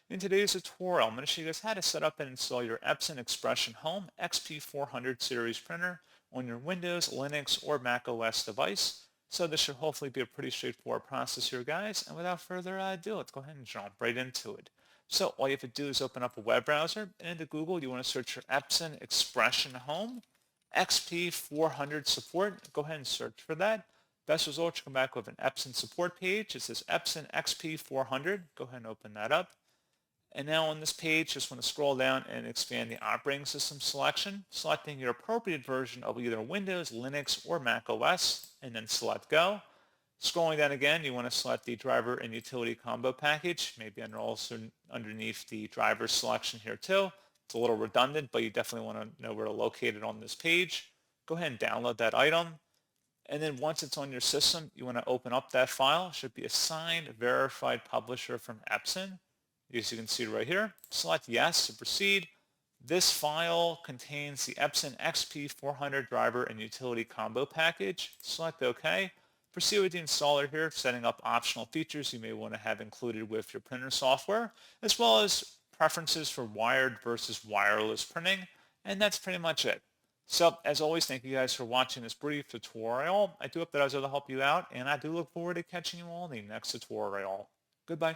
In today's tutorial, I'm going to show you guys how to set up and install your Epson Expression Home XP-400 series printer on your Windows, Linux, or Mac OS device. So this should hopefully be a pretty straightforward process here, guys. And without further ado, let's go ahead and jump right into it. So all you have to do is open up a web browser, and into Google, you want to search for Epson Expression Home XP-400 support. Go ahead and search for that. Best result, you come back with an Epson support page. It says Epson XP-400. Go ahead and open that up. And now on this page, just want to scroll down and expand the operating system selection, selecting your appropriate version of either Windows, Linux, or Mac OS, and then select Go. Scrolling down again, you want to select the driver and utility combo package, maybe also underneath the driver selection here too. It's a little redundant, but you definitely want to know where to locate it on this page. Go ahead and download that item. And then once it's on your system, you want to open up that file. It should be a signed, verified publisher from Epson. As you can see right here, select yes to proceed. This file contains the Epson XP-400 driver and utility combo package. Select OK. Proceed with the installer here, setting up optional features you may want to have included with your printer software, as well as preferences for wired versus wireless printing. And that's pretty much it. So, as always, thank you guys for watching this brief tutorial. I do hope that I was able to help you out, and I do look forward to catching you all in the next tutorial. Goodbye.